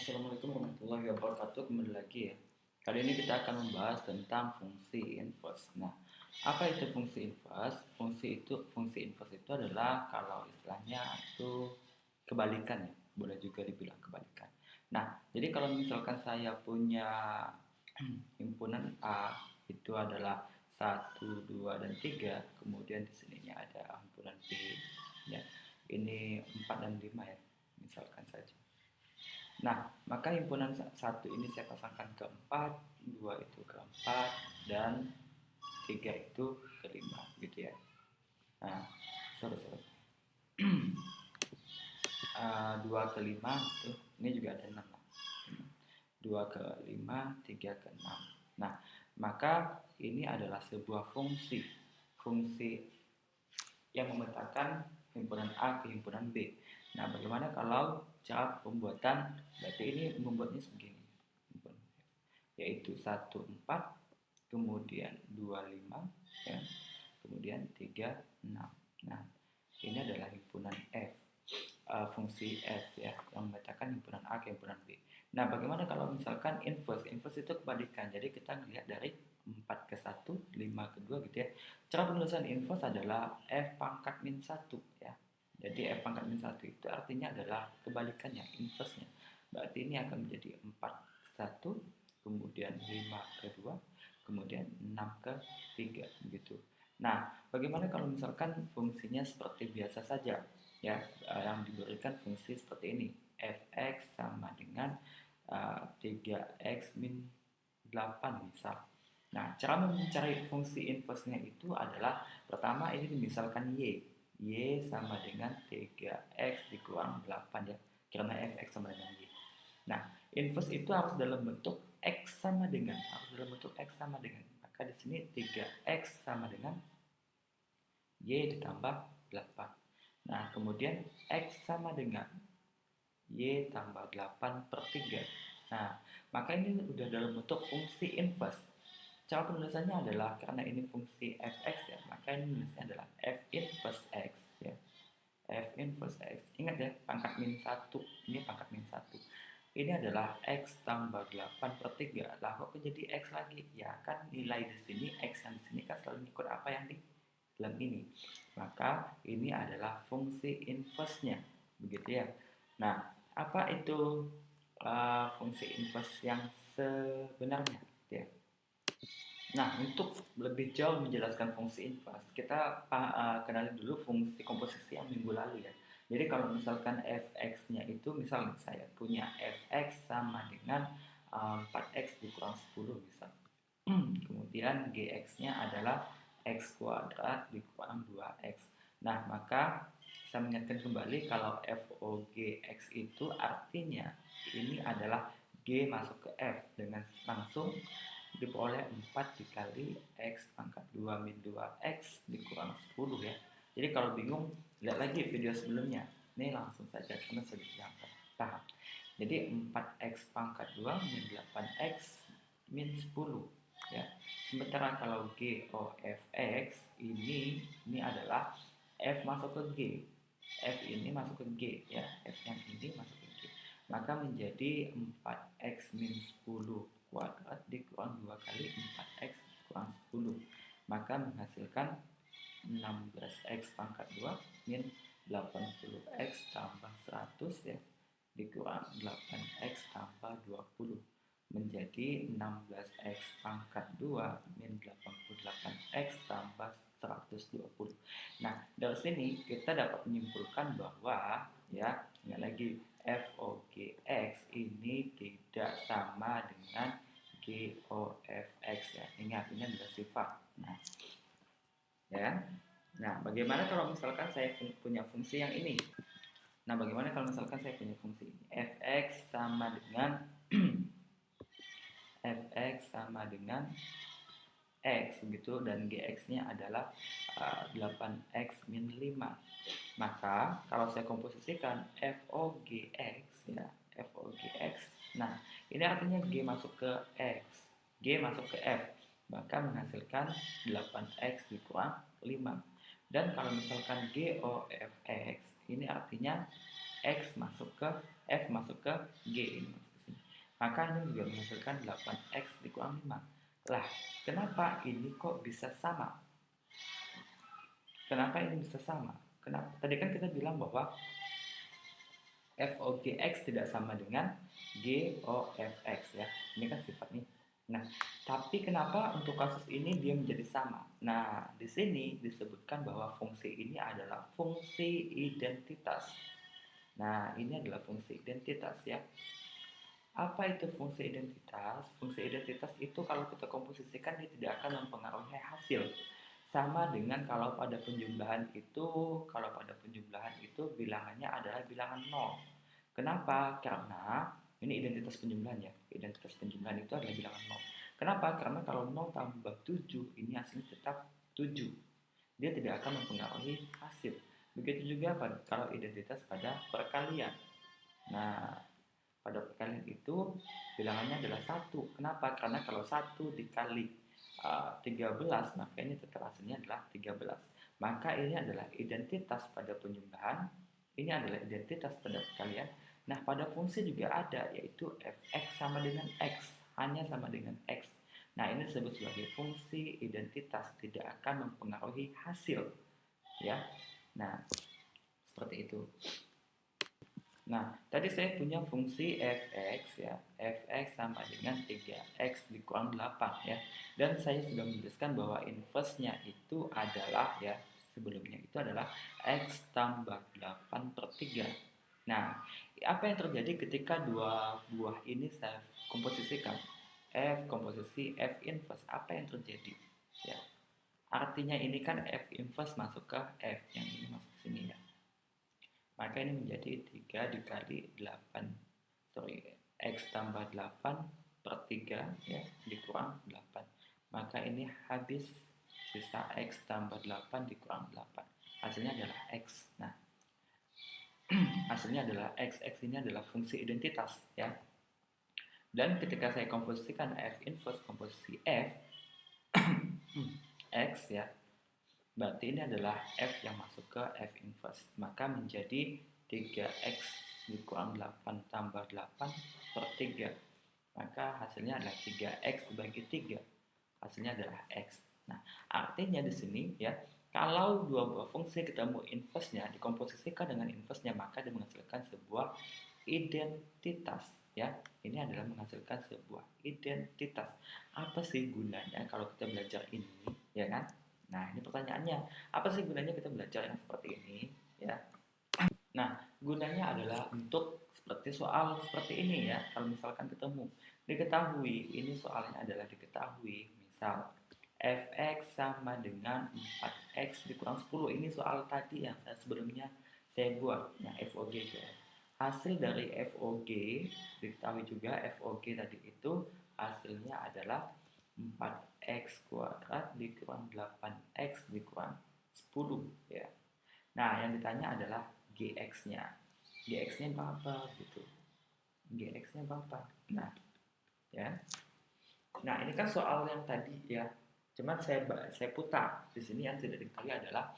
Assalamualaikum warahmatullahi wabarakatuh. Kembali lagi ya. Kali ini kita akan membahas tentang fungsi inverse. Nah, apa itu fungsi inverse? Fungsi inverse itu adalah kalau istilahnya itu kebalikan ya. Boleh juga dibilang kebalikan. Nah, jadi kalau misalkan saya punya himpunan A itu adalah satu 2 dan 3, kemudian di sininya ada himpunan B ya. Ini 4 dan 5 ya. Misalkan saja. Nah, maka himpunan satu ini saya pasangkan ke 4, 2 itu ke 4, dan 3 itu ke 5, gitu ya. Nah, sorry. 2 ke 5 itu, ini juga ada 6 lah. 2 ke 5, 3 ke 6. Nah, maka ini adalah sebuah fungsi. Fungsi yang memetakan himpunan A ke himpunan B. Nah, bagaimana kalau cara pembuatan? Berarti ini membuatnya segini, yaitu 14, kemudian 25, ya, kemudian 36. Nah, ini adalah himpunan F, fungsi F ya, yang memetakan himpunan A ke himpunan B. Nah, bagaimana kalau misalkan inverse? Inverse itu kebalikan. Jadi kita melihat dari 4 ke 1, 5 ke 2 gitu ya. Cara penulisan inverse adalah F pangkat min 1 ya. Jadi F pangkat min 1 itu artinya adalah kebalikannya, inverse-nya. Berarti ini akan menjadi 4 ke 1, kemudian 5 ke 2, kemudian 6 ke 3 begitu. Nah, bagaimana kalau misalkan fungsinya seperti biasa saja ya, yang diberikan fungsi seperti ini. Fx sama dengan 3x min 8 misal. Nah, cara mencari fungsi inverse-nya itu adalah pertama ini misalkan y sama dengan 3x dikurang 8 ya, karena fx sama dengan y. Nah, inverse itu harus dalam bentuk x sama dengan, maka di sini 3x sama dengan y ditambah 8. Nah, kemudian x sama dengan y tambah 8 per 3. Nah, maka ini sudah dalam bentuk fungsi inverse. Cara penulisannya adalah karena ini fungsi fx ya, maka ini nulisnya adalah f inverse x ya. F inverse x. Ingat ya, pangkat min 1. Ini pangkat min 1. Ini adalah x tambah 8 per 3. Lah kok jadi x lagi? Ya kan nilai di sini, x yang di sini kan selalu ikut apa yang di dalam ini. Maka ini adalah fungsi inverse-nya. Begitu ya. Nah, apa itu fungsi inverse yang sebenarnya? Ya. Nah, untuk lebih jauh menjelaskan fungsi inverse, kita kenali dulu fungsi komposisi yang minggu lalu ya. Jadi kalau misalkan fx-nya itu, misalnya saya punya fx sama dengan 4x dikurang 10 misal. Kemudian gx-nya adalah x kuadrat dikurang 2x. Nah, maka saya mengingatkan kembali kalau FOGX itu artinya ini adalah G masuk ke F dengan langsung diperoleh 4 dikali X pangkat 2 min 2X dikurang 10 ya. Jadi kalau bingung, lihat lagi video sebelumnya. Ini langsung saja karena sudah paham. Jadi 4X pangkat 2 min 8X min 10 ya. Sementara kalau GOFX ini adalah F masuk ke G. F ini masuk ke G ya. F yang ini masuk ke G. Maka menjadi 4x min 10 kuadrat dikurang 2 kali 4x kurang 10. Maka menghasilkan 16x pangkat 2 min 80x tambah 100 ya, dikurang 8x tambah 20 menjadi 16x pangkat 2 min 88x tambah 120. Nah, dari sini kita dapat menyimpulkan bahwa ya, ingat lagi FOGX ini tidak sama dengan GOFX ya. Ingat, ini adalah sifat. Nah, ya. Nah, bagaimana kalau misalkan saya punya fungsi yang ini? Nah, bagaimana kalau misalkan saya punya fungsi ini? Fx sama dengan fx sama dengan x begitu, dan gx-nya adalah 8x min 5. Maka kalau saya komposisikan FOGX ya, FOGX. Nah, ini artinya G masuk ke X, G masuk ke F, maka menghasilkan 8x dikurang 5. Dan kalau misalkan GOFX, ini artinya X masuk ke F masuk ke G, ini maka ini juga menghasilkan 8x dikurang 5. Lah, kenapa ini kok bisa sama? Kenapa ini bisa sama? Kenapa? Tadi kan kita bilang bahwa FOGX tidak sama dengan GOFX ya. Ini kan sifatnya. Nah, tapi kenapa untuk kasus ini dia menjadi sama? Nah, di sini disebutkan bahwa fungsi ini adalah fungsi identitas. Nah, ini adalah fungsi identitas ya. Apa itu fungsi identitas? Fungsi identitas itu kalau kita komposisikan dia tidak akan mempengaruhi hasil. Sama dengan kalau pada penjumlahan itu bilangannya adalah bilangan 0. Kenapa? Karena ini identitas penjumlahan ya. Identitas penjumlahan itu adalah bilangan 0. Kenapa? Karena kalau 0 tambah 7 ini hasilnya tetap 7. Dia tidak akan mempengaruhi hasil. Begitu juga kalau identitas pada perkalian. Nah, pada perkalian itu bilangannya adalah 1. Kenapa? Karena kalau 1 dikali 13, maka ini tetap hasilnya adalah 13. Maka ini adalah identitas pada penjumlahan, ini adalah identitas pada perkalian. Nah, pada fungsi juga ada, yaitu fx sama dengan x, hanya sama dengan x. Nah, ini disebut sebagai fungsi identitas, tidak akan mempengaruhi hasil. Ya. Nah, seperti itu. Nah, tadi saya punya fungsi fx ya. Fx sama dengan 3x dikurang 8 ya. Dan saya sudah menjelaskan bahwa inverse-nya itu adalah ya, sebelumnya itu adalah x tambah 8 per 3. Nah, apa yang terjadi ketika dua buah ini saya komposisikan? F komposisi F inverse, apa yang terjadi? Ya. Artinya ini kan F inverse masuk ke F, yang ini masuk ke sini ya. Maka ini menjadi 3 dikali 8 X tambah 8 per 3 ya, dikurang 8. Maka ini habis sisa X tambah 8 dikurang 8. Hasilnya adalah X. Nah, hasilnya adalah X. X ini adalah fungsi identitas ya. Dan ketika saya komposisikan F inverse komposisi F X ya, berarti ini adalah F yang masuk ke F inverse. Maka menjadi 3x dikurang 8 tambah 8 per 3. Maka hasilnya adalah 3x dibagi 3. Hasilnya adalah x. Nah, artinya di sini ya, kalau dua buah fungsi ketemu inverse-nya, dikomposisikan dengan inverse-nya, maka dia menghasilkan sebuah identitas ya. Ini adalah menghasilkan sebuah identitas. Apa sih gunanya kalau kita belajar ini, ya kan? Nah, ini pertanyaannya. Apa sih gunanya kita belajar yang seperti ini? Ya. Nah, gunanya adalah untuk seperti soal seperti ini ya. Kalau misalkan ketemu, diketahui, ini soalnya adalah diketahui. Misal, fx sama dengan 4x dikurang 10. Ini soal tadi yang sebelumnya saya buat. Nah, FOG ya. Hasil dari FOG, diketahui juga FOG tadi itu hasilnya adalah 4x kuadrat dikurang 8x dikurang 10 ya. Nah, yang ditanya adalah GX-nya. GX-nya berapa gitu. GX-nya berapa? Nah, ya. Nah, ini kan soal yang tadi ya. Cuman saya putar. Di sini yang tidak diketahui adalah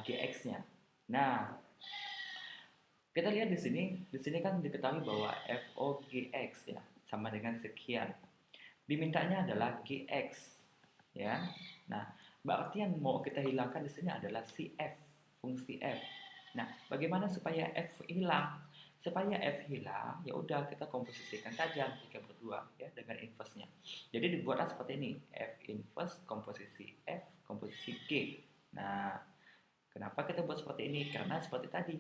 GX-nya. Nah, kita lihat di sini kan diketahui bahwa FOGX ya sama dengan sekian. Dimintanya adalah GX ya. Nah, berarti yang mau kita hilangkan di sini adalah si F, fungsi F. Nah, bagaimana supaya F hilang? Supaya F hilang, ya udah kita komposisikan saja mereka berdua ya dengan inverse-nya. Jadi dibuatlah seperti ini, F inverse komposisi F komposisi G. Nah, kenapa kita buat seperti ini? Karena seperti tadi,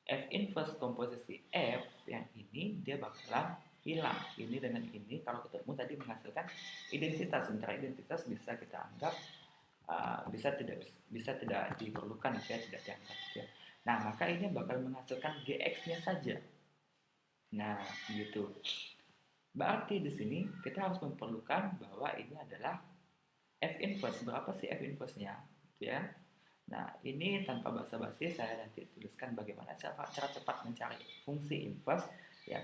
F inverse komposisi F yang ini dia bakalan hilang. Ini dengan ini kalau ketemu tadi menghasilkan identitas. Sementara identitas bisa kita anggap bisa tidak diperlukan ya, tidak dianggap ya. Nah, maka ini bakal menghasilkan GX-nya saja. Nah, gitu. Berarti di sini kita harus memerlukan bahwa ini adalah F inverse. Berapa sih F inverse-nya? Ya. Nah, ini tanpa basa-basi saya nanti tuliskan bagaimana cara cepat mencari fungsi inverse ya.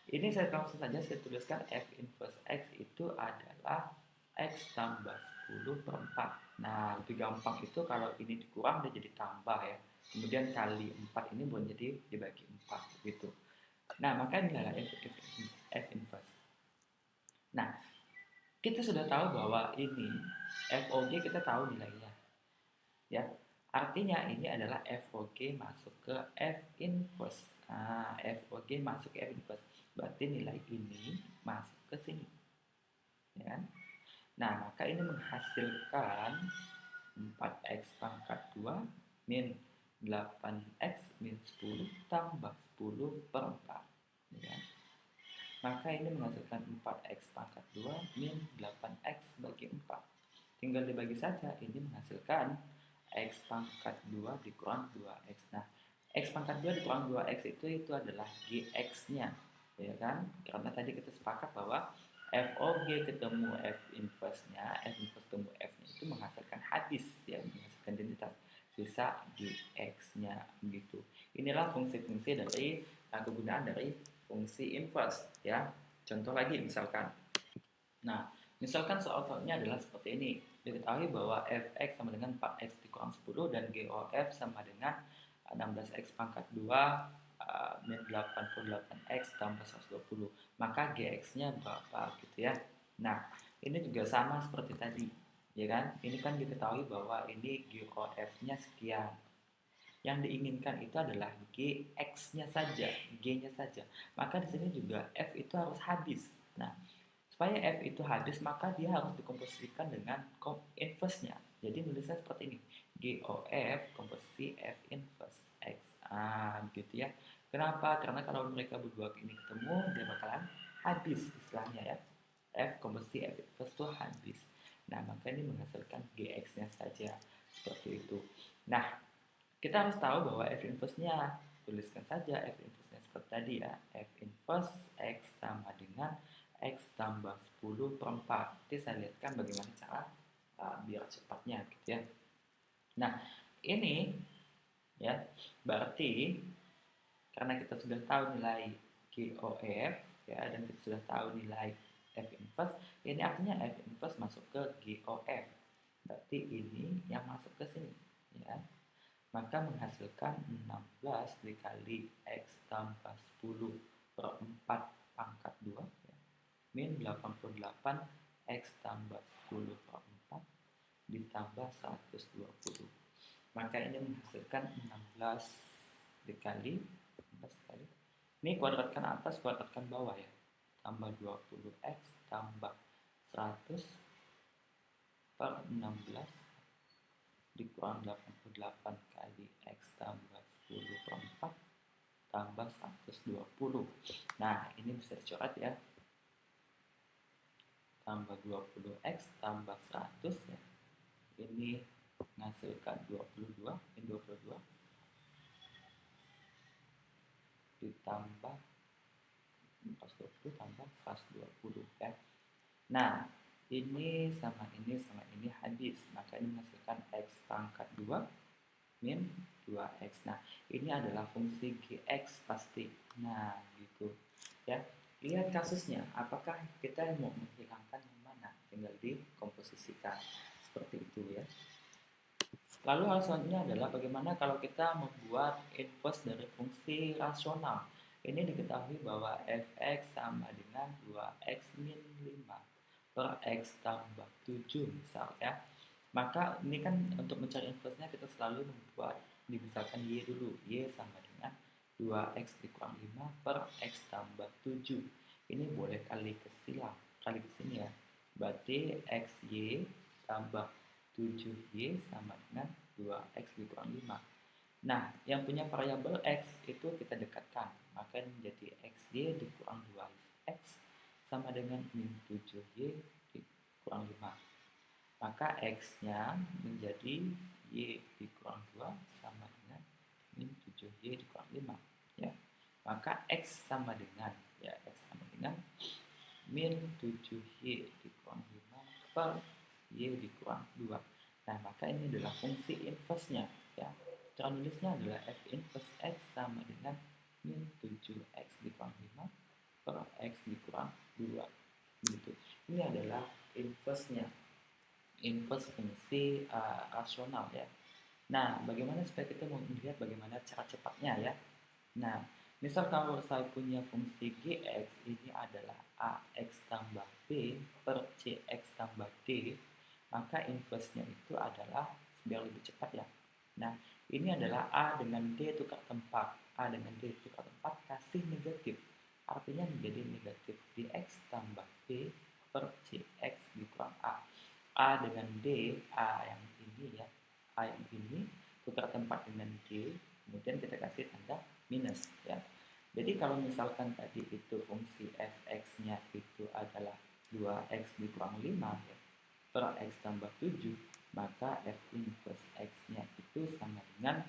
Ini saya langsung saja saya tuliskan F inverse X itu adalah X tambah 10 per 4. Nah, lebih gampang itu kalau ini dikurang dia jadi tambah ya. Kemudian kali 4 ini boleh jadi dibagi 4 gitu. Nah, maka ini adalah F inverse. Nah, kita sudah tahu bahwa ini FOG kita tahu nilainya, ya. Artinya ini adalah FOG masuk ke F inverse. Nah, FOG masuk ke F inverse. Berarti nilai ini masuk ke sini, ya kan? Nah, maka ini menghasilkan 4x pangkat 2 min 8x min 10 tambah 10 per 4, ya kan? Maka ini menghasilkan 4x pangkat 2 min 8x bagi 4. Tinggal dibagi saja, ini menghasilkan x pangkat 2 dikurang 2x. Nah, x pangkat 2 dikurang 2x itu adalah gx-nya, ya kan? Karena tadi kita sepakat bahwa FOG ketemu F inverse-nya, F inverse ketemu F-nya itu menghasilkan hadis, ya, menghasilkan identitas. Sisa gx-nya begitu. Inilah fungsi-fungsi dari kegunaan dari fungsi inverse, ya. Contoh lagi misalkan. Nah, misalkan soal-soalnya adalah seperti ini. Diketahui bahwa fx sama dengan 4x dikurang 10 dan GOF sama dengan 16x pangkat 2 min 88x tambah 120. Maka gx-nya berapa gitu ya. Nah, ini juga sama seperti tadi, ya kan? Ini kan diketahui bahwa ini GOF-nya sekian. Yang diinginkan itu adalah gx-nya saja, g-nya saja. Maka di sini juga f itu harus habis. Nah, supaya f itu habis, maka dia harus dikomposisikan dengan inverse-nya. Jadi nulisnya seperti ini, GOF komposisi f inverse x. Gitu ya. Kenapa? Karena kalau mereka berdua ini ketemu, dia bakalan habis istilahnya ya. F komposisi f inverse itu habis. Nah, maka ini menghasilkan gx-nya saja. Seperti itu. Nah, kita harus tahu bahwa f inverse-nya, tuliskan saja f inverse-nya seperti tadi ya. F inverse x sama dengan x tambah 10 per 4. Nanti saya lihatkan bagaimana cara biar cepatnya gitu ya. Nah, ini ya berarti karena kita sudah tahu nilai GOF ya, dan kita sudah tahu nilai F inverse, ini artinya F inverse masuk ke GOF. Berarti ini yang masuk ke sini ya. Maka menghasilkan 16 dikali X tambah 10 per 4 pangkat 2 ya, min 88 X tambah 10 per 4 ditambah 120. Maka ini menghasilkan 16 dikali 16 kali. Ini kuadratkan atas, kuadratkan bawah ya. Tambah 20X tambah 100 per 16 dikurang 88 kali X tambah 10 per 4 tambah 120. Nah, ini bisa dicoret ya. Tambah 20X tambah 100 ya. Ini menghasilkan 22, ini 22 ditambah 420 tambah 120 ya. Nah, ini sama ini habis, maka ini menghasilkan X pangkat 2 min 2x. Nah, ini adalah fungsi gx pasti. Nah, gitu ya. Lihat kasusnya, apakah kita mau menghilangkan yang mana? Tinggal dikomposisikan seperti itu ya. Lalu hal selanjutnya adalah bagaimana kalau kita membuat inverse dari fungsi rasional. Ini diketahui bahwa fx sama dengan 2x min 5 per x tambah 7 misal ya. Maka ini kan untuk mencari inverse-nya kita selalu membuat, misalkan y dulu. Y sama dengan 2x dikurang 5 per x tambah 7. Ini boleh kali ke silang, kali ke sini ya. Berarti xy tambah 7y sama dengan 2x dikurang 5. Nah, yang punya variabel x itu kita dekatkan. Maka ini menjadi xy dikurang 2x sama dengan min 7y dikurang 5. Maka x-nya menjadi y dikurang 2 sama dengan min 7y dikurang 5 ya. Maka x sama dengan min 7y dikurang 5 per y dikurang 2. Nah, maka ini adalah fungsi inverse-nya ya. Cara nulisnya adalah f inverse x sama dengan min 7x dikurang 5 per x dikurang 2. Begitu. Ini adalah inverse-nya. Inverse fungsi rasional ya. Nah, bagaimana supaya kita mau melihat bagaimana cara cepatnya ya. Nah, misal kalau saya punya fungsi gx ini adalah ax tambah B per CX tambah D, maka inverse-nya itu adalah, biar lebih cepat ya. Nah, ini adalah A dengan D tukar tempat. A dengan D tukar tempat kasih negatif. Artinya menjadi negatif dx tambah B per CX dikurang A. A dengan D, A yang ini ya, A yang ini tukar tempat dengan D, kemudian kita kasih tanda minus ya. Jadi kalau misalkan tadi itu fungsi fx-nya itu adalah 2x dikurang 5 ya, per x tambah 7, maka f inverse x-nya itu sama dengan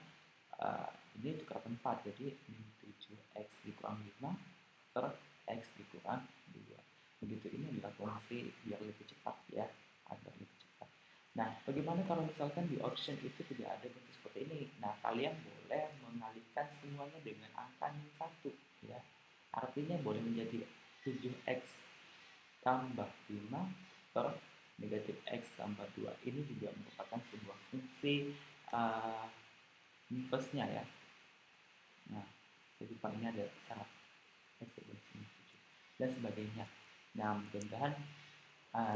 ini tukar tempat, jadi min 7x dikurang 5 per x dikurang 2. Begitu, ini adalah fungsi biar lebih cepat ya, agar lebih cepat. Nah, bagaimana kalau misalkan di option itu tidak ada bentuk seperti ini? Nah, kalian boleh mengalihkan semuanya dengan angka min 1 ya. Artinya boleh menjadi 7x tambah 5 per negatif x tambah 2. Ini juga merupakan sebuah fungsi inverse-nya ya. Nah, jadi lupa ini ada syarat x dan sebagainya. Nah, mudah-mudahan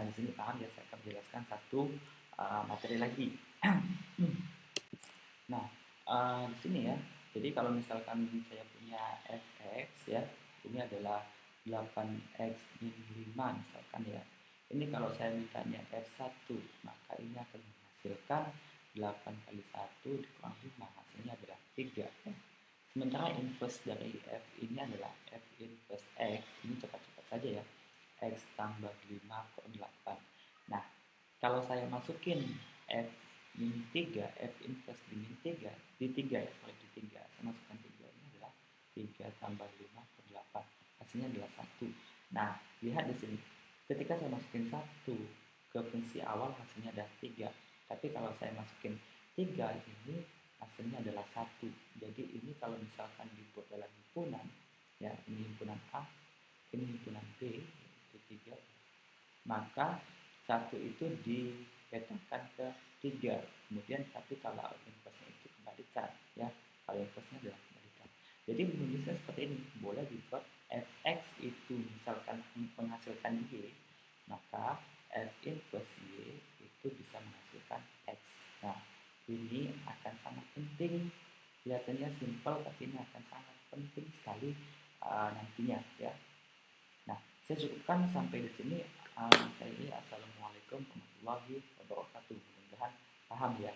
di sini paham ya, saya akan menjelaskan satu materi lagi. Nah, di sini ya, jadi kalau misalkan saya punya fx ya, ini adalah 8x min 5 misalkan ya. Ini kalau saya mintanya f1, maka ini akan menghasilkan 8 kali 1 dikurang 5, hasilnya adalah 3 ya. Sementara inverse dari f ini adalah f inverse x, ini cepat-cepat saja ya, x tambah 5 per 8. Nah, kalau saya masukin f min 3, f inverse di min 3, di 3 ya, sorry, di 3, saya masukkan 3, ini adalah 3 tambah 5 per 8, hasilnya adalah 1. Nah, lihat di sini, ketika saya masukin 1 ke fungsi awal, hasilnya adalah 3. Tapi kalau saya masukin 3 ini, hasilnya adalah 1. Jadi ini kalau misalkan dibuat dalam himpunan, ya, ini himpunan A, ini himpunan B, itu 3, maka 1 itu dipetakan ke 3. Kemudian tapi kalau inverse-nya itu kembalikan ya, kalau inverse-nya adalah kembalikan. Jadi menulisnya seperti ini, boleh dibuat fx itu misalkan menghasilkan y, maka f inverse y itu bisa menghasilkan x. Nah, ini akan sangat penting, kelihatannya simpel tapi ini akan sangat penting sekali nantinya ya. Nah, saya cukupkan sampai di sini. Saya ini assalamualaikum warahmatullahi wabarakatuh. Mudah-mudahan paham ya.